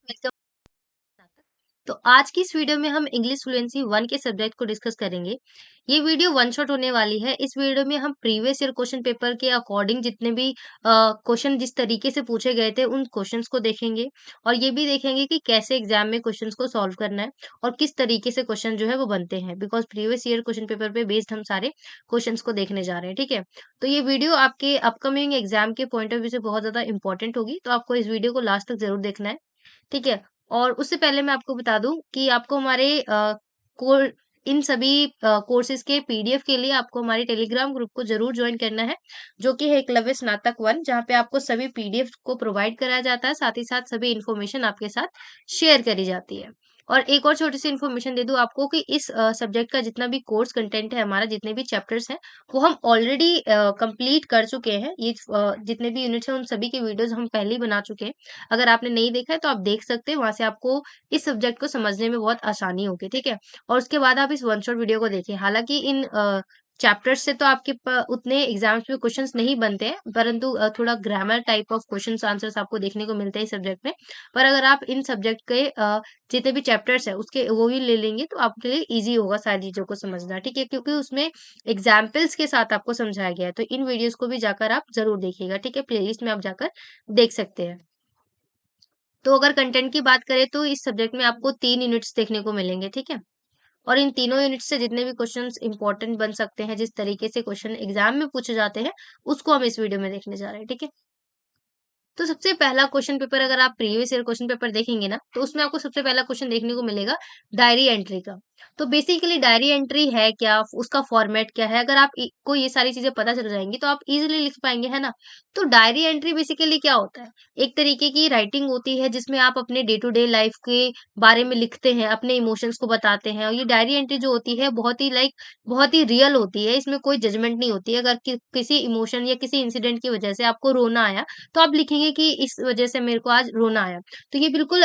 Welcome. तो आज की इस वीडियो में हम इंग्लिश फ्लुएंसी 1 के सब्जेक्ट को डिस्कस करेंगे। ये वीडियो वन शॉट होने वाली है। इस वीडियो में हम प्रीवियस ईयर क्वेश्चन पेपर के अकॉर्डिंग जितने भी क्वेश्चन जिस तरीके से पूछे गए थे उन क्वेश्चंस को देखेंगे और ये भी देखेंगे कि कैसे एग्जाम में क्वेश्चंस को सॉल्व करना है और किस तरीके से क्वेश्चन जो है वो बनते हैं, because previous year question paper पे बेस्ड हम सारे क्वेश्चंस को देखने जा रहे हैं। ठीक है, तो ये वीडियो आपके अपकमिंग एग्जाम के पॉइंट ऑफ व्यू से बहुत ज्यादा इंपॉर्टेंट होगी, तो आपको इस वीडियो को लास्ट तक जरूर देखना है। ठीक है? और उससे पहले मैं आपको बता दूँ कि आपको हमारे कोर इन सभी कोर्सेज़ के पीडीएफ के लिए आपको हमारे टेलीग्राम ग्रुप को ज़रूर जॉइन करना है, जो कि है एकलव्य स्नातक 1, जहाँ पे आपको सभी पीडीएफ को प्रोवाइड कराया जाता है, साथ ही साथ सभी इन्फॉर्मेशन आपके साथ शेयर करी जाती है। और एक और छोटी-सी इन्फॉर्मेशन दे दूँ आपको कि इस सब्जेक्ट का जितना भी कोर्स कंटेंट है हमारा, जितने भी चैप्टर्स हैं, वो हम ऑलरेडी कंप्लीट कर चुके हैं। ये जितने भी यूनिट्स हैं, उन सभी के वीडियोज़ हम पहले ही बना चुके हैं। अगर आपने नहीं देखा है तो आप देख सकते हैं, वहाँ से आपको इस सब्जेक्ट को समझने में बहुत आसानी होगी, ठीक है? और उसके बाद आप इस वन शॉट वीडियो को देखिए। हालाँकि इन चैप्टर्स से तो आपके उतने एग्जाम्स में क्वेश्चंस नहीं बनते हैं, परंतु थोड़ा grammar type of questions answers आपको देखने को मिलते हैं इस सब्जेक्ट में। पर अगर आप इन सब्जेक्ट के जितने भी चैप्टर्स हैं उसके वो भी ले लेंगे तो आपके लिए ईज़ी होगा सारी चीज़ों को समझना, ठीक है? क्योंकि उसमें एग्ज़ाम्पल्स के साथ आपको समझाया गया है। तो इन वीडियोज़ को भी जाकर आप ज़रूर देखिएगा, ठीक है? प्लेलिस्ट में आप जाकर देख सकते हैं। तो अगर कंटेंट की बात करें तो इस सब्जेक्ट में आपको 3 यूनिट्स देखने को मिलेंगे, ठीक है? और इन तीनों यूनिट से जितने भी क्वेश्चंस इंपॉर्टेंट बन सकते हैं, जिस तरीके से क्वेश्चन एग्जाम में पूछे जाते हैं, उसको हम इस वीडियो में देखने जा रहे हैं, ठीक है? तो सबसे पहला क्वेश्चन पेपर अगर आप प्रीवियस ईयर क्वेश्चन पेपर देखेंगे ना, तो उसमें आपको सबसे पहला क्वेश्चन देखने को मिलेगा डायरी एंट्री का। तो बेसिकली डायरी एंट्री है क्या? उसका फॉर्मेट क्या है? अगर आप को ये सारी चीज़ें पता चल जाएँगी, तो आप इज़िली लिख पाएँगे, है ना? तो डायरी एंट्री बेसिकली क्या होता है? एक तरीके की राइटिंग होती है, जिसमें आप अपने डे टू डे लाइफ के बारे में लिखते हैं, अपने इमोशंस को बताते हैं और ये डायरी एंट्री जो होती है, बहुत ही रियल होती है। इसमें कोई जजमेंट नहीं होती है। अगर किसी इमोशन या किसी इंसिडेंट की वजह से आपको रोना आया, तो आप लिखेंगे कि इस वजह से मेरे को आज रोना आया। तो ये बिल्कुल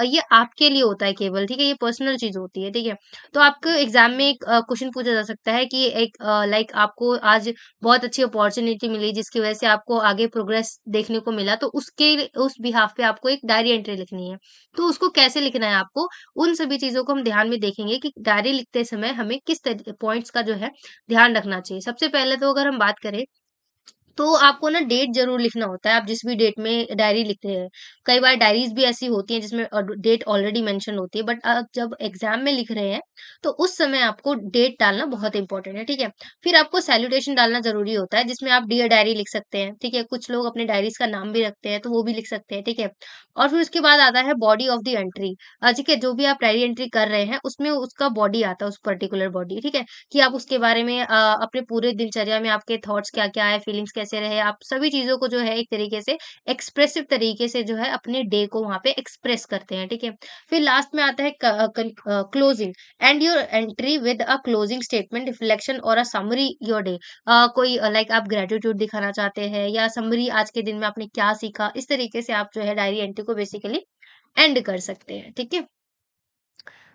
ये आपके लिए होता है केवल, ठीक है? ये पर्सनल चीज़ होती है, ठीक है? तो आपको एग्ज़ाम में एक क्वेश्चन पूछा जा सकता है कि एक आपको आज बहुत अच्छी अपॉर्च्युनिटी मिली जिसकी वजह से आपको आगे प्रोग्रेस देखने को मिला, तो उस बिहाफ़ पे आपको एक डायरी एंट्री लिखनी है। तो उसको कैसे लिखना है आपको, उन सभी चीज़ों को हम ध्यान में देखेंगे कि डायरी लिखते समय हमें किस पॉइंट्स का जो है ध्यान रखना चाहिए। सबसे पहले तो अगर हम बात करें, तो आपको ना डेट ज़रूर लिखना होता है, आप जिस भी डेट में डायरी लिख रहे हैं। कई बार डायरीज़ भी ऐसी होती हैं जिसमें डेट ऑलरेडी मेंशन होती है, बट जब एग्ज़ाम में लिख रहे हैं, तो उस समय आपको डेट डालना बहुत इम्पोर्टेंट है, ठीक है? फिर आपको सैल्यूटेशन डालना ज़रूरी होता है, जिसमें आप डियर डायरी लिख सकते हैं, ठीक है? कुछ लोग अपने डायरीज़ का नाम भी रखते हैं, तो वो भी लिख सकते हैं, ठीक है? और फिर उसके बाद आता है बॉडी ऑफ द एंट्री। ठीक है, जो भी आप डायरी एंट्री कर रहे हैं, उसमें उसका बॉडी आता है, उस पर्टिकुलर बॉडी, ठीक है? कि आप उसके बारे में अपने पूरे दिनचर्या में आपके थॉट्स क्या-क्या है, फीलिंग्स कैसे रहे, आप सभी चीज़ों को जो है एक तरीके से एक्सप्रेसिव तरीके से जो है अपने डे को वहाँ पे एक्सप्रेस करते हैं, ठीक है? फिर लास्ट में आता है closing and your entry with a closing statement, reflection और अ समरी योर डे। कोई आप ग्रैटिट्यूड दिखाना चाहते हैं या समरी आज के दिन में आपने क्या सीखा, इस तरीके से आप जो है डायरी एंट्री को बेसिकली एंड कर सकते हैं, ठीक है?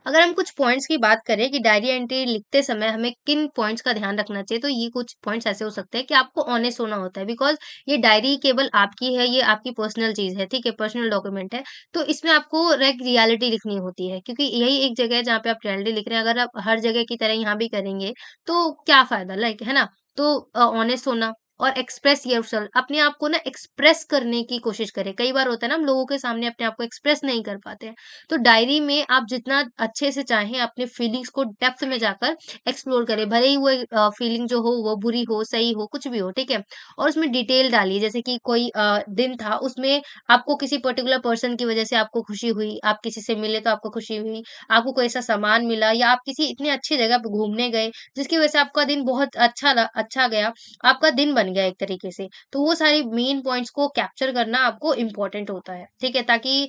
अगर हम कुछ पॉइंट्स की बात करें कि डायरी एंट्री लिखते समय हमें किन पॉइंट्स का ध्यान रखना चाहिए, तो ये कुछ पॉइंट्स ऐसे हो सकते हैं कि आपको ऑनेस्ट होना होता है, बिकॉज़ ये डायरी केवल आपकी है, ये आपकी पर्सनल चीज़ है, ठीक है? पर्सनल डॉक्यूमेंट है। तो इसमें आपको रियलिटी लिखनी होती है, क्योंकि यही एक जगह है जहाँ पे आप रियलिटी लिख रहे हैं। अगर आप हर जगह की तरह यहाँ भी करेंगे, तो क्या फ़ायदा, है ना? तो ऑनेस्ट होना और एक्सप्रेस योरसेल्फ, अपने आप को ना एक्सप्रेस करने की कोशिश करें। कई बार होता है ना, हम लोगों के सामने अपने आप को एक्सप्रेस नहीं कर पाते हैं। तो डायरी में आप जितना अच्छे से चाहें अपने फीलिंग्स को डेप्थ में जाकर एक्सप्लोर करें, भले ही वो फीलिंग जो हो वो बुरी हो, सही हो, कुछ भी हो, ठीक है? और उसमें डिटेल डालिए, जैसे कि कोई दिन था, उसमें आपको किसी पर्टिकुलर पर्सन की वजह से आपको खुशी हुई, आप किसी से मिले तो आपको खुशी हुई, आपको कोई ऐसा सामान मिला या आप किसी इतनी अच्छी जगह पे घूमने गए जिसकी वजह से आपका दिन बहुत अच्छा गया, आपका दिन बन गया एक तरीके से। तो वो सारी मेन पॉइंट्स को कैप्चर करना आपको इम्पोर्टेंट होता है, ठीक है? ताकि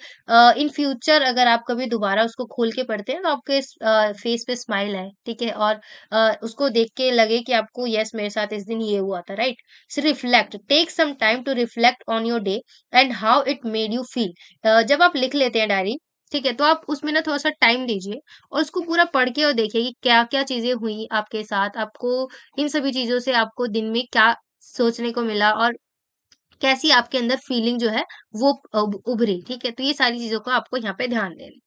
इन फ्यूचर अगर आप कभी दोबारा उसको खोल के पढ़ते हैं, तो आपके फेस पे स्माइल आए, ठीक है? और उसको देख के लगे कि आपको यस, मेरे साथ इस दिन ये हुआ था, right? So reflect, take some time to reflect on your day and how it made you feel. जब आप लिख लेते हैं डायरी, ठीक है? तो आप उसमें ना थोड़ा-सा टाइम दीजिए और उसको पूरा पढ़ के और देखिए कि क्या-क्या चीज़ें हुई आपके साथ, आपको इन सभी चीज़ों से आपको दिन में क्या सोचने को मिला और कैसी आपके अंदर फीलिंग जो है वो उभरी, ठीक है? तो ये सारी चीज़ों को आपको यहाँ पे ध्यान देना है,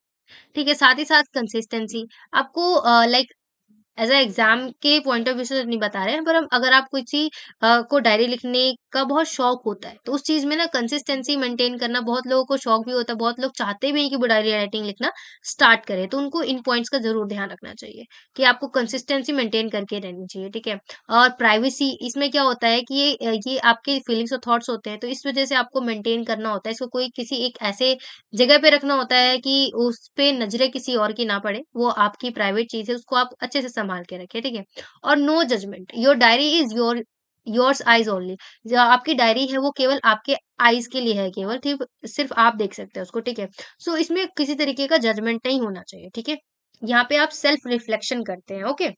ठीक है? साथ ही साथ कंसिस्टेंसी आपको लाइक एज़ अ एग्ज़ाम के पॉइंट ऑफ व्यू से नहीं बता रहे हैं, पर हम अगर आप किसी को डायरी लिखने का बहुत शौक होता है, तो उस चीज़ में ना कंसिस्टेंसी मेंटेन करना बहुत लोगों को शौक भी होता है, बहुत लोग चाहते भी हैं कि वो डायरी राइटिंग लिखना स्टार्ट करें, तो उनको इन पॉइंट्स का ज़रूर ध्यान रखना चाहिए कि आपको कंसिस्टेंसी मेंटेन करके रहनी चाहिए, ठीक है? और प्राइवेसी इसमें क्या होता है कि ये आपके फीलिंग्स और थॉट्स होते हैं, तो इस वज़ह से आपको मेंटेन करना होता है, इसको कोई किसी एक ऐसे जगह पे रखना होता है कि उस पे नज़रें किसी और की ना पड़े, वो आपकी प्राइवेट चीज़ है, उसको आप अच्छे से सँभाल के रखें, ठीक है? और no judgment, your diary is yours eyes only, जो आपकी डायरी है वो केवल आपके आइज़ के लिए है केवल, ठीक सिर्फ़ आप देख सकते हैं उसको, ठीक है? सो इसमें किसी तरीके का जजमेंट नहीं होना चाहिए, ठीक है? यहाँ पे आप सेल्फ रिफ्लेक्शन करते हैं, ओके?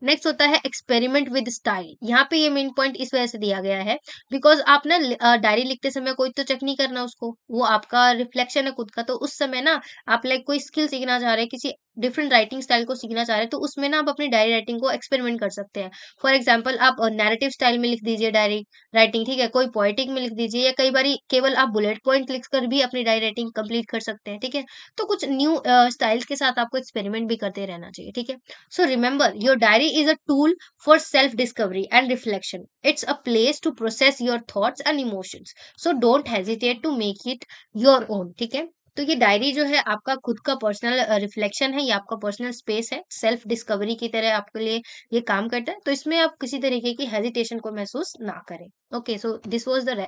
नेक्स्ट होता है एक्सपेरिमेंट विद स्टाइल। यहाँ पे ये मेन पॉइंट इस वजह से दिया गया है बिकॉज आप ना डायरी लिखते समय कोई तो चेक नहीं करना उसको, वो आपका रिफ्लेक्शन है खुद का, तो उस समय ना आप लाइक कोई स्किल सीखना चाह रहे हैं, किसी डिफरेंट राइटिंग स्टाइल को सीखना चाह रहे हैं, तो उसमें ना आप अपनी डायरी राइटिंग को एक्सपेरिमेंट कर सकते हैं। फॉर एग्जाम्पल आप नैरेटिव स्टाइल में लिख दीजिए डायरी राइटिंग, ठीक है, कोई पोएटिक में लिख दीजिए, या कई बारी केवल आप बुलेट पॉइंट लिख कर भी अपनी डायरी राइटिंग कंप्लीट कर सकते हैं, ठीक है। तो कुछ न्यू स्टाइल्स के साथ आपको एक्सपेरिमेंट भी करते रहना चाहिए, ठीक है। So remember, your diary is a tool for self-discovery and reflection. It's a place to process your thoughts and emotions. So don't hesitate to make it your own. ठीक है? तो ये डायरी जो है आपका खुद का पर्सनल रिफ्लेक्शन है, ये आपका पर्सनल स्पेस है, सेल्फ डिस्कवरी की तरह आपके लिए ये काम करता है, तो इसमें आप किसी तरीके की हेजिटेशन को महसूस ना करें। Okay, so this was the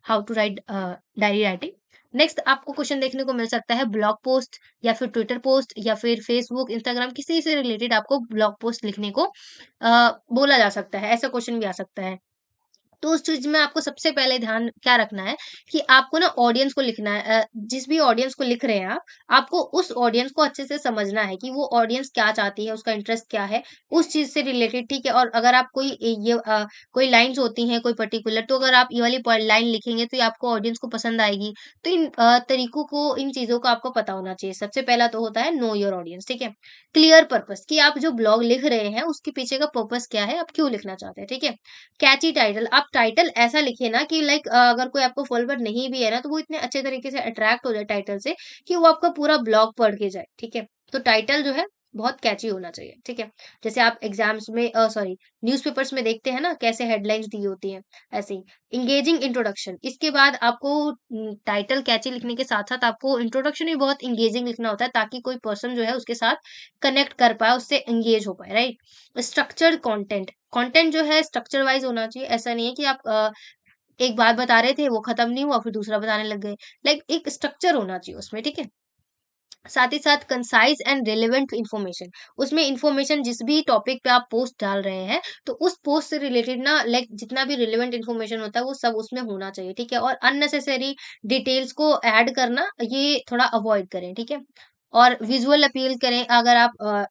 how to write diary writing. Next आपको क्वेश्चन देखने को मिल सकता है ब्लॉग पोस्ट या फिर ट्विटर पोस्ट या फिर फेसबुक, इंस्टाग्राम, किसी से रिलेटेड आपको ब्लॉग पोस्ट लिखने को बोला जा सकता है, ऐसा क्वेश्चन भी आ सकता है। तो उस चीज़ में आपको सबसे पहले ध्यान क्या रखना है कि आपको ना ऑडियंस को लिखना है, जिस भी ऑडियंस को लिख रहे हैं आप, आपको उस ऑडियंस को अच्छे से समझना है कि वो ऑडियंस क्या चाहती है, उसका इंटरेस्ट क्या है, उस चीज़ से रिलेटेड, ठीक है? और अगर आप कोई लाइन्स होती हैं कोई पर्टिकुलर, तो अगर आप ये वाली प लाइन लिखेंगे तो ये आपको ऑडियंस को पसंद आएगी। तो इन तरीकों को, इन चीज़ों को आपको पता होना चाहिए। सबसे पहला तो होता है नो योर ऑडियंस, ठीक है? क्लियर पर्पस कि आप जो ब्लॉग लिख रहे हैं उसके पीछे का पर्पस क्या है, आप क्यों लिखना चाहते हैं, ठीक है? कैची टाइटल, आप टाइटल ऐसा लिखिए ना कि लाइक अगर कोई आपको फॉलोवर नहीं भी है ना, तो वो इतने अच्छे तरीके से अट्रैक्ट हो जाए टाइटल से कि वो आपका पूरा ब्लॉग पढ़ के जाए, ठीक है? तो टाइटल जो है बहुत कैची होना चाहिए, ठीक है? जैसे आप एग्जाम्स में सॉरी न्यूज़पेपर्स में देखते हैं ना कैसे हेडलाइंस दी होती हैं, ऐसे ही। एंगेजिंग इंट्रोडक्शन, इसके बाद आपको टाइटल कैची लिखने के साथ-साथ आपको इंट्रोडक्शन भी बहुत एंगेजिंग लिखना होता है ताकि कोई पर्सन जो है उसके साथ कनेक्ट कर पाए, उससे एंगेज हो पाए, राइट? स्ट्रक्चर्ड कंटेंट, कंटेंट जो है स्ट्रक्चर वाइज होना चाहिए। ऐसा नहीं है कि आप एक बात बता रहे थे वो खत्म नहीं हुआ फिर दूसरा बताने लग गए। लाइक एक स्ट्रक्चर होना चाहिए उसमें, ठीक है? साथ ही साथ कंसाइज एंड रिलेवेंट इन्फॉर्मेशन, उसमें इन्फॉर्मेशन जिस भी टॉपिक पे आप पोस्ट डाल रहे हैं, तो उस पोस्ट से रिलेटेड ना लाइक जितना भी रिलेवेंट इन्फॉर्मेशन होता है वो सब उसमें होना चाहिए, ठीक है? और अननेसेसरी डिटेल्स को ऐड करना ये थोड़ा अवॉइड करें, ठीक है? और विजुअल अपील करें, अगर आप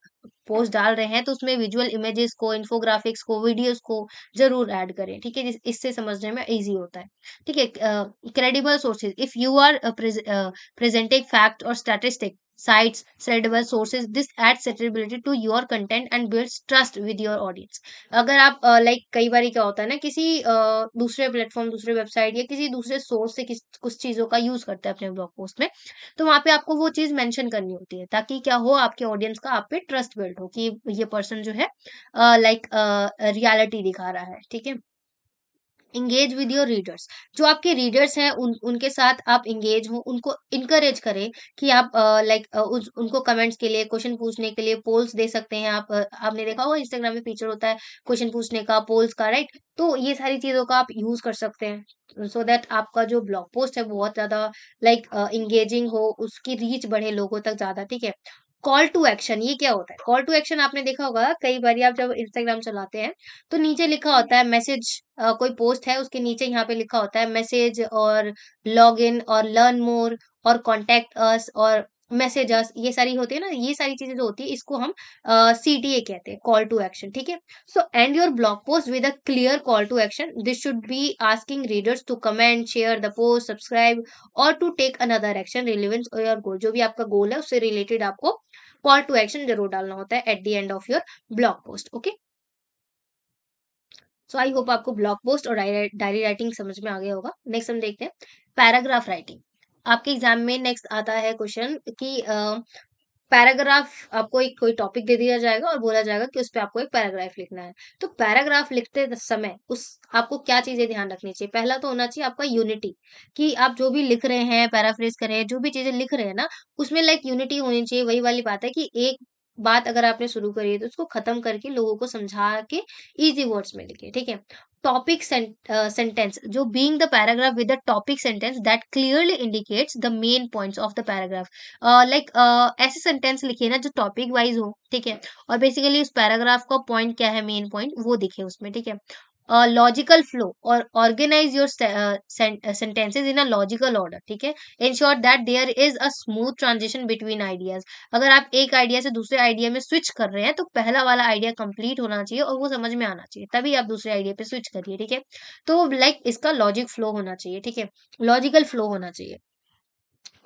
पोस्ट डाल रहे हैं तो उसमें विजुअल इमेजेस को, इन्फोग्राफिक्स को, वीडियोस को जरूर ऐड करें, ठीक है? इससे समझने में इजी होता है, ठीक है? Credible sources, if you are presenting fact or statistic, sites, credible sources, this adds credibility to your content and builds trust with your audience। अगर आप लाइक कई बार क्या होता है ना, किसी दूसरे प्लेटफॉर्म, दूसरे वेबसाइट या किसी दूसरे सोर्स से कुछ चीजों का यूज करते हैं अपने ब्लॉग पोस्ट में, तो वहां पे आपको वो चीज मेंशन करनी होती है ताकि क्या हो, आपके ऑडियंस का आप पे ट्रस्ट बिल्ड हो कि ये पर्सन जो है लाइक रियलिटी दिखा रहा है, ठीक है? इंगेज विद योर रीडर्स, जो आपके रीडर्स हैं उनके साथ आप इंगेज हो, उनको इनकरेज करें कि आप लाइक उनको कमेंट्स के लिए, क्वेश्चन पूछने के लिए पोल्स दे सकते हैं आप। आपने देखा होगा इंस्टाग्राम में फीचर होता है क्वेश्चन पूछने का, पोल्स का, राइट? तो ये सारी चीजों का आप यूज कर सकते हैं सो दैट आपका जो ब्लॉग पोस्ट है वो बहुत ज्यादा लाइक इंगेजिंग हो, उसकी रीच बढ़े लोगों तक ज्यादा, ठीक है? कॉल टू एक्शन, ये क्या होता है? कॉल टू एक्शन आपने देखा होगा कई बार आप जब इंस्टाग्राम चलाते हैं तो नीचे लिखा होता है मैसेज, कोई पोस्ट है उसके नीचे यहाँ पे लिखा होता है मैसेज और लॉग इन और लर्न मोर और कॉन्टेक्ट अस और मैसेज अस, ये सारी होती है ना, ये सारी चीजें जो होती है इसको हम सीटीए कहते हैं, कॉल टू एक्शन, ठीक है? So end your blog post with a clear call to action, this should be asking readers to comment, share the post, subscribe और to take another action relevance your goal, जो भी आपका गोल है उससे related आपको call to action जरूर डालना होता है at the end of your blog post, okay? So I hope आपको ब्लॉग पोस्ट और डायरी राइटिंग समझ में आ गया होगा। नेक्स्ट हम देखते हैं पैराग्राफ राइटिंग। आपके एग्जाम में नेक्स्ट आता है क्वेश्चन कि पैराग्राफ, आपको एक कोई टॉपिक दे दिया जाएगा और बोला जाएगा कि उस पे आपको एक पैराग्राफ लिखना है। तो पैराग्राफ लिखते समय उस आपको क्या चीजें ध्यान रखनी चाहिए? पहला तो होना चाहिए आपका यूनिटी, कि आप जो भी लिख रहे हैं, पैराफ्रेज कर रहे हैं, जो भी चीजें लिख रहे हैं ना, उसमें लाइक यूनिटी होनी चाहिए। वही वाली बात है कि एक बात अगर आपने शुरू करी है तो उसको खत्म करके लोगों को समझा के इजी वर्ड्स में लिखिए, ठीक है। टॉपिक सेंटेंस, जो being the paragraph with the topic sentence that clearly indicates the main points of the paragraph. Like ऐसे सेंटेंस लिखिए ना जो टॉपिक वाइज हो, ठीक है, और बेसिकली उस पैराग्राफ का पॉइंट क्या है, मेन पॉइंट वो दिखे उसमें, ठीक है। लॉजिकल फ्लो और organise your sentences in a logical order, ठीक है। Ensure that there is a smooth transition between ideas. अगर आप एक आइडिया से दूसरे आइडिया में स्विच कर रहे हैं तो पहला वाला आइडिया कंप्लीट होना चाहिए और वो समझ में आना चाहिए, तभी आप दूसरे आइडिया पे स्विच करिए, ठीक है। तो लाइक इसका लॉजिक फ्लो होना चाहिए, ठीक है, लॉजिकल फ्लो होना चाहिए।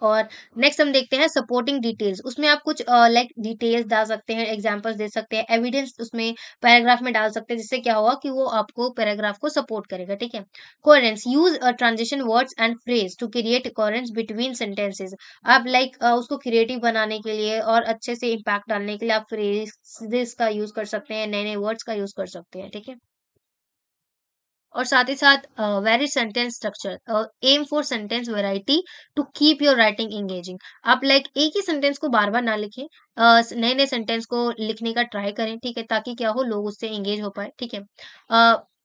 और नेक्स्ट हम देखते हैं सपोर्टिंग डिटेल्स। उसमें आप कुछ लाइक डिटेल्स डाल सकते हैं, एग्जांपल्स दे सकते हैं, एविडेंस उसमें पैराग्राफ में डाल सकते हैं, जिससे क्या होगा कि वो आपको पैराग्राफ को सपोर्ट करेगा, ठीक है। Coherence, use transition words and phrase to create coherence between sentences. आप लाइक उसको क्रिएटिव बनाने के लिए और अच्छे से इम्पैक्ट डालने के लिए आप फ्रेजेस का यूज कर सकते हैं, नए नए वर्ड्स का यूज कर सकते हैं, ठीक है। और साथ ही साथ vary sentence structure, aim for sentence variety to keep your writing engaging. आप लाइक एक ही सेंटेंस को बार बार ना लिखें, नए नए सेंटेंस को लिखने का ट्राई करें, ठीक है, ताकि क्या हो, लोग उससे एंगेज हो पाए, ठीक है।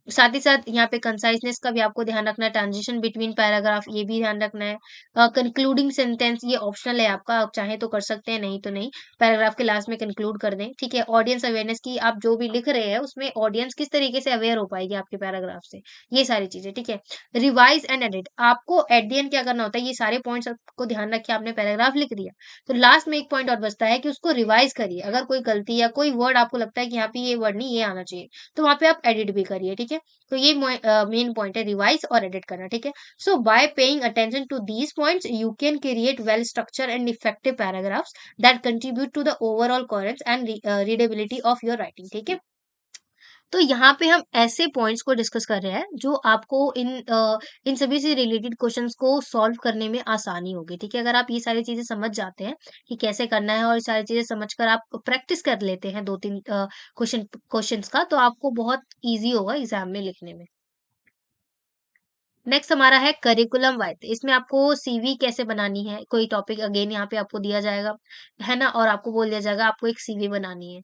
साथ ही साथ यहाँ पे कंसाइजनेस का भी आपको ध्यान रखना है, ट्रांजिशन बिटवीन पैराग्राफ ये भी ध्यान रखना है। कंक्लूडिंग सेंटेंस ये ऑप्शनल है आपका, आप चाहे तो कर सकते हैं, नहीं तो नहीं, पैराग्राफ के लास्ट में कंक्लूड कर दें, ठीक है। ऑडियंस अवेयरनेस की, आप जो भी लिख रहे हैं उसमें ऑडियंस किस तरीके से अवेयर हो पाएगी आपके पैराग्राफ से, ये सारी चीजें, ठीक है। रिवाइज एंड एडिट, आपको एट द एंड क्या करना होता है, ये सारे पॉइंट्स आपको ध्यान रखिए। आपने पैराग्राफ लिख दिया तो लास्ट में एक पॉइंट और बचता है कि उसको रिवाइज करिए। अगर कोई गलती या कोई वर्ड आपको लगता है कि यहाँ पे ये वर्ड नहीं, ये आना चाहिए, तो वहां पे आप एडिट भी करिए, ठीक है। तो ये मेन पॉइंट है, रिवाइज और एडिट करना, ठीक है। So by paying attention to these points you can create well structure and effective paragraphs that contribute to the overall coherence and readability of your writing, ठीक है। तो यहाँ पे हम ऐसे पॉइंट्स को डिस्कस कर रहे हैं जो आपको इन सभी से रिलेटेड क्वेश्चंस को सॉल्व करने में आसानी होगी, ठीक है। अगर आप ये सारी चीजें समझ जाते हैं कि कैसे करना है और ये सारी चीजें समझकर आप प्रैक्टिस कर लेते हैं दो तीन क्वेश्चंस का, तो आपको बहुत इजी होगा एग्जाम में लिखने में। नेक्स्ट हमारा है करिकुलम वाइज। इसमें आपको सीवी कैसे बनानी है, कोई टॉपिक अगेन यहाँ पे आपको दिया जाएगा, है ना, और आपको बोल दिया जाएगा आपको एक सीवी बनानी है।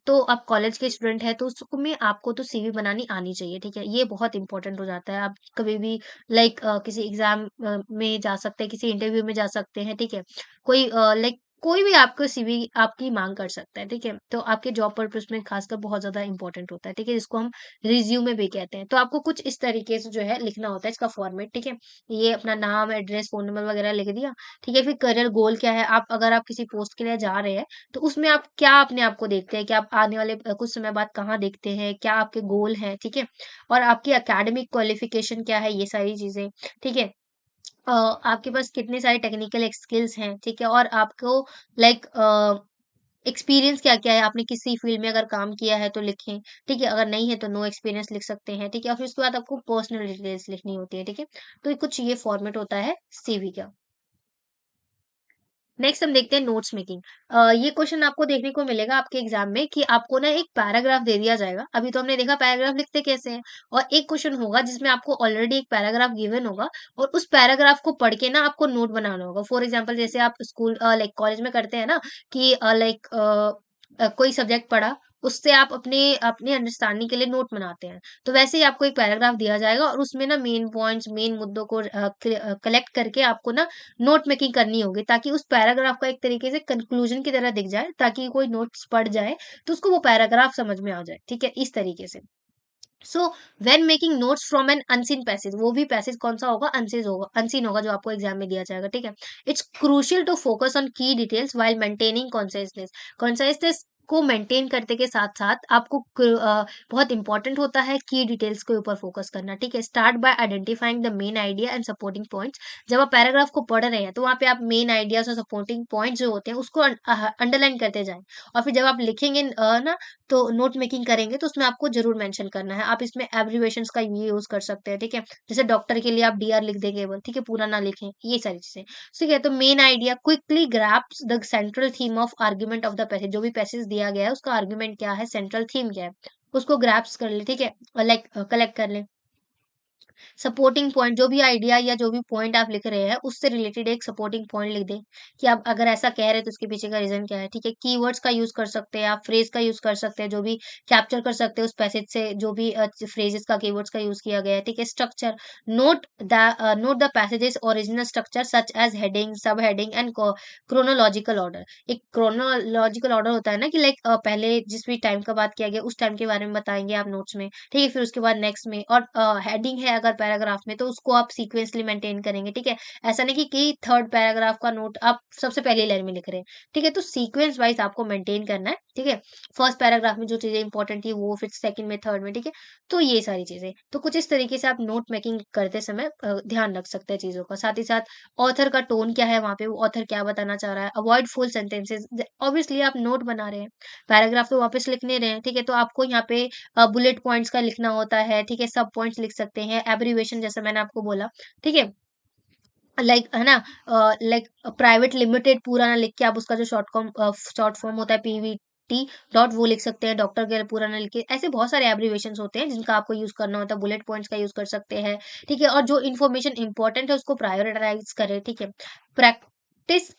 तो आप कॉलेज के स्टूडेंट है तो उसमें आपको तो सीवी बनानी आनी चाहिए, ठीक है। ये बहुत इंपॉर्टेंट हो जाता है। आप कभी भी लाइक किसी एग्जाम में जा सकते हैं, किसी इंटरव्यू में जा सकते हैं, ठीक है। कोई लाइक कोई भी आपको सीवी आपकी मांग कर सकता है, ठीक है। तो आपके जॉब पर्पस में खासकर बहुत ज्यादा इंपॉर्टेंट होता है, ठीक है, जिसको हम रिज्यूमे भी कहते हैं। तो आपको कुछ इस तरीके से जो है लिखना होता है इसका फॉर्मेट, ठीक है। ये अपना नाम, एड्रेस, फोन नंबर वगैरह लिख दिया, ठीक है। फिर करियर गोल क्या है, आप अगर आप किसी पोस्ट के लिए जा रहे हैं तो उसमें आप क्या अपने आप को देखते हैं कि आप आने वाले कुछ समय बाद कहाँ देखते हैं, क्या आपके गोल हैं, ठीक है। और आपकी एकेडमिक क्वालिफिकेशन क्या है, ये सारी चीजें, ठीक है। आपके पास कितने सारे टेक्निकल स्किल्स हैं, ठीक है। और आपको लाइक एक्सपीरियंस क्या-क्या है, आपने किसी फील्ड में अगर काम किया है तो लिखें, ठीक है। अगर नहीं है तो नो एक्सपीरियंस लिख सकते हैं, ठीक है। और फिर उसके बाद आपको पर्सनल डिटेल्स लिखनी होती है, ठीक है। तो कुछ ये फॉर्मेट होता है सीवी का। नेक्स्ट हम देखते हैं नोट्स मेकिंग। ये क्वेश्चन आपको देखने को मिलेगा आपके एग्जाम में कि आपको ना एक पैराग्राफ दे दिया जाएगा। अभी तो हमने देखा पैराग्राफ लिखते कैसे हैं, और एक क्वेश्चन होगा जिसमें आपको ऑलरेडी एक पैराग्राफ गिवन होगा और उस पैराग्राफ को पढ़ के ना आपको नोट बनाना होगा। फॉर एग्जाम्पल जैसे आप स्कूल लाइक कॉलेज में करते हैं ना कि लाइक कोई सब्जेक्ट पढ़ा, उससे आप अपने अपने अंडरस्टैंडिंग के लिए नोट बनाते हैं। तो वैसे ही आपको एक पैराग्राफ दिया जाएगा और उसमें ना मेन पॉइंट्स, मेन मुद्दों को कलेक्ट करके आपको ना नोट मेकिंग करनी होगी, ताकि उस पैराग्राफ का एक तरीके से कंक्लूजन की तरह दिख जाए, ताकि कोई नोट्स पढ़ जाए तो उसको वो पैराग्राफ समझ में आ जाए, ठीक है, इस तरीके से। So when making notes from an unseen passage, वो भी पैसेज कौन सा होगा, अनसीन होगा, जो आपको एग्जाम में दिया जाएगा, ठीक है। It's crucial to focus on key details while maintaining consciousness. Consciousness को मेंटेन करते के साथ-साथ आपको बहुत इंपॉर्टेंट होता है की डिटेल्स के ऊपर फोकस करना, ठीक है? Start by identifying the main idea and supporting points. जब आप पैराग्राफ को पढ़ रहे हैं, तो वहाँ पे आप मेन आइडियाज़ और सपोर्टिंग पॉइंट्स जो होते हैं, उसको अंडरलाइन करते जाएँ और फिर जब आप लिखेंगे ना, तो नोट मेकिंग करेंगे, तो उसमें आपको ज़रूर मेंशन करना है। आप इसमें एब्रिविएशंस का भी यूज़ कर सकते हैं, ठीक है? जैसे डॉक्टर के लिए आप डीआर लिख दें केवल, ठीक है? पूरा ना लिखें, ये सारी चीज़ें। ठीक है, तो main idea quickly grabs the central theme of argument of the passage. जो भी पैसेज दिया गया है, उसका आर्गुमेंट क्या है, सेंट्रल थीम क्या है, उसको ग्रैब्स कर ले, ठीक है? लाइक कलेक्ट कर ले। सपोर्टिंग पॉइंट जो भी आइडिया या जो भी पॉइंट आप लिख रहे हैं उससे रिलेटेड एक सपोर्टिंग पॉइंट लिख दें कि आप अगर ऐसा कह रहे हैं तो उसके पीछे का रीजन क्या है, ठीक है? कीवर्ड्स का यूज कर सकते हैं, आप फ्रेज का यूज कर सकते हैं, जो भी कैप्चर कर सकते हैं उस पैसेज से, जो भी फ्रेजेस का कीवर्ड्स का यूज किया गया है, ठीक है? Structure, note the passages original structure such as heading, sub heading and chronological order. एक क्रोनोलॉजिकल ऑर्डर होता है ना कि लाइक पहले जिस भी टाइम का बात किया गया उस टाइम के बारे में बताएंगे आप नोट्स में, ठीक है? फिर उसके बाद नेक्स्ट में, और हेडिंग है अगर पैराग्राफ में तो उसको आप सीक्वेंसली मेंटेन करेंगे, ठीक है? ऐसा नहीं कि थर्ड पैराग्राफ का नोट आप सबसे पहली लाइन में लिख रहे हैं, ठीक है? तो सीक्वेंस वाइज आपको मेंटेन करना है, ठीक है? फर्स्ट पैराग्राफ में जो चीजें इंपॉर्टेंट थी वो फिर सेकंड में, थर्ड में, ठीक है? तो ये सारी चीजें, तो कुछ इस तरीके से आप नोट मेकिंग करते समय ध्यान रख सकते हैं चीजों का। साथ ही साथ ऑथर का टोन क्या है, वहां पे वो ऑथर क्या बताना चाह रहा है। Avoid full sentences. ऑब्वियसली आप नोट बना रहे हैं, पैराग्राफ तो वापस लिख नहीं रहे हैं, ठीक है? तो आपको यहाँ पे बुलेट पॉइंट्स का लिखना होता है, ठीक है? सब पॉइंट्स लिख सकते हैं, एब्रिविएशन जैसा मैंने आपको बोला, ठीक है? लाइक है ना, लाइक प्राइवेट लिमिटेड पूरा ना लिख के आप उसका जो शॉर्ट फॉर्म होता है पीवीटी डॉट, वो लिख सकते हैं। डॉक्टर के पूरा ना लिख के, ऐसे बहुत सारे एब्रिविएशंस होते हैं जिनका आपको यूज करना होता है। बुलेट पॉइंट्स का यूज कर सकते हैं, ठीक है? और जो इन्फॉर्मेशन इंपॉर्टेंट है उसको प्रायोरिटाइज करें, ठीक है? Practice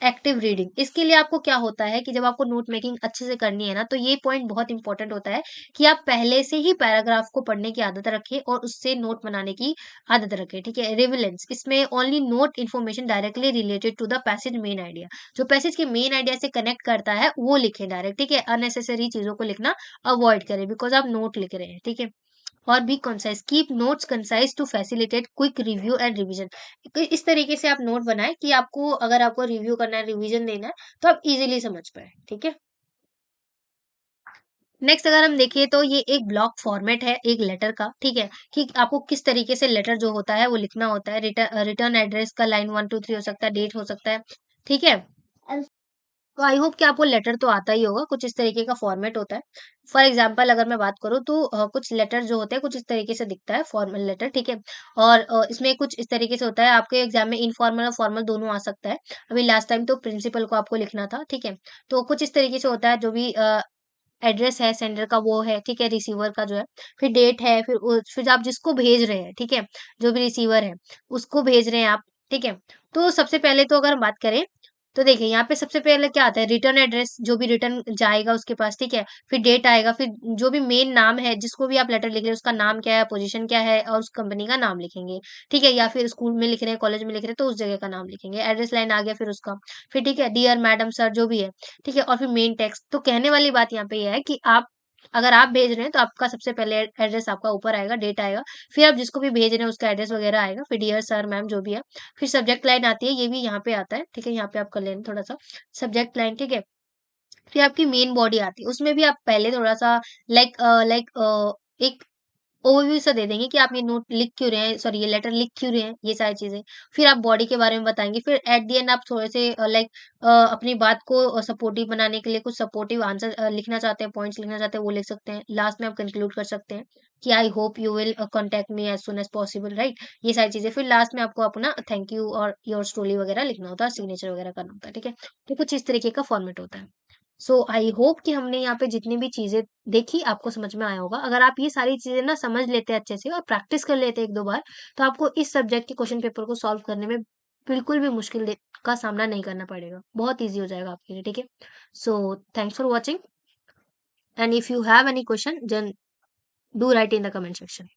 active reading. इसके लिए आपको क्या होता है कि जब आपको नोट मेकिंग अच्छे से करनी है ना, तो ये पॉइंट बहुत इंपॉर्टेंट होता है कि आप पहले से ही पैराग्राफ को पढ़ने की आदत रखें और उससे नोट बनाने की आदत रखें, ठीक है? रिविलेंस, इसमें only note information directly related to the passage main idea. जो पैसेज के मेन आइडिया से कनेक्ट करता है वो लिखें डायरेक्ट, ठीक है? अननेसेसरी चीजों को लिखना अवॉइड करें बिकॉज आप नोट लिख रहे हैं, ठीक है? और be concise, keep notes concise to facilitate quick review and revision. इस तरीके से आप नोट बनाएं कि आपको अगर आपको रिव्यू करना है, रिवीजन देना है, तो आप इजीली समझ पाए, ठीक है? नेक्स्ट अगर हम देखें तो ये एक ब्लॉक फॉर्मेट है एक लेटर का, ठीक है? कि आपको किस तरीके से लेटर जो होता है वो लिखना होता है। रिटर्न एड्रेस का लाइन 1 2 3 हो सकता है, डेट हो सकता है, ठीक है? तो आई होप कि आपको लेटर तो आता ही होगा, कुछ इस तरीके का फॉर्मेट होता है। फॉर एग्जाम्पल अगर मैं बात करूँ तो कुछ लेटर जो होते हैं कुछ इस तरीके से दिखता है, फॉर्मल लेटर, ठीक है? और इसमें कुछ इस तरीके से होता है, आपके एग्जाम में इनफॉर्मल और फॉर्मल दोनों आ सकता है। अभी लास्ट टाइम तो प्रिंसिपल को आपको लिखना था, ठीक है? तो कुछ इस तरीके से होता है, जो भी एड्रेस है सेंडर का वो है, ठीक है? रिसीवर का जो है, फिर डेट है, फिर आप जिसको भेज रहे हैं, ठीक है? जो भी रिसीवर है, उसको भेज रहे हैं आप, ठीक है? तो सबसे पहले तो अगर हम बात करें, तो देखिए यहाँ पे सबसे पहले क्या आता है, रिटर्न एड्रेस, जो भी रिटर्न जाएगा उसके पास, ठीक है? फिर डेट आएगा, फिर जो भी मेन नाम है, जिसको भी आप लेटर लिख रहे हैं उसका नाम क्या है, पोजीशन क्या है, और उस कंपनी का नाम लिखेंगे, ठीक है? या फिर स्कूल में लिख रहे हैं, कॉलेज में लिख रहे हैं, तो उस जगह का नाम लिखेंगे। एड्रेस लाइन आ गया फिर उसका, फिर ठीक है, डियर मैडम सर जो भी है, ठीक है? और फिर मेन टेक्स्ट। तो कहने वाली बात यहाँ पे ये है कि आप अगर आप भेज रहे हैं तो आपका सबसे पहले एड्रेस आपका ऊपर आएगा, डेट आएगा, फिर आप जिसको भी भेज रहे हैं उसका एड्रेस वगैरह आएगा, फिर डियर सर मैम जो भी है, फिर सब्जेक्ट लाइन आती है, ये भी यहाँ पे आता है, ठीक है? यहाँ पे आप कर लेना थोड़ा-सा सब्जेक्ट लाइन, ठीक है? फिर आपकी मेन बॉडी आती है, उसमें भी आप पहले थोड़ा-सा एक ओवरव्यू सा दे देंगे कि आप ये नोट लिख क्यों रहे हैं, सॉरी ये लेटर लिख क्यों रहे हैं, ये सारी चीज़ें। फिर आप बॉडी के बारे में बताएँगे, फिर एट द एंड आप थोड़े से अपनी बात को सपोर्टिव बनाने के लिए कुछ सपोर्टिव आंसर लिखना चाहते हैं, पॉइंट्स लिखना चाहते हैं, वो लिख सकते हैं। लास्ट में आप कंक्लूड कर सकते हैं कि I hope you will contact me as soon as possible, right? ये सारी चीज़ें। फिर लास्ट में आपको अपना थैंक यू और योर ट्रूली वगैरह लिखना होता है, सिग्नेचर वगैरह करना होता है, ठीक है? तो कुछ इस तरीके का फॉर्मेट होता है। सो आई होप कि हमने यहाँ पे जितनी भी चीज़ें देखी आपको समझ में आया होगा। अगर आप ये सारी चीज़ें ना समझ लेते अच्छे से और प्रैक्टिस कर लेते 1-2 बार, तो आपको इस सब्जेक्ट के क्वेश्चन पेपर को सॉल्व करने में बिल्कुल भी मुश्किल दे का सामना नहीं करना पड़ेगा। बहुत ईज़ी हो जाएगा आपके लिए, ठीक है? So thanks for watching and if you have any question then do write in the comment section.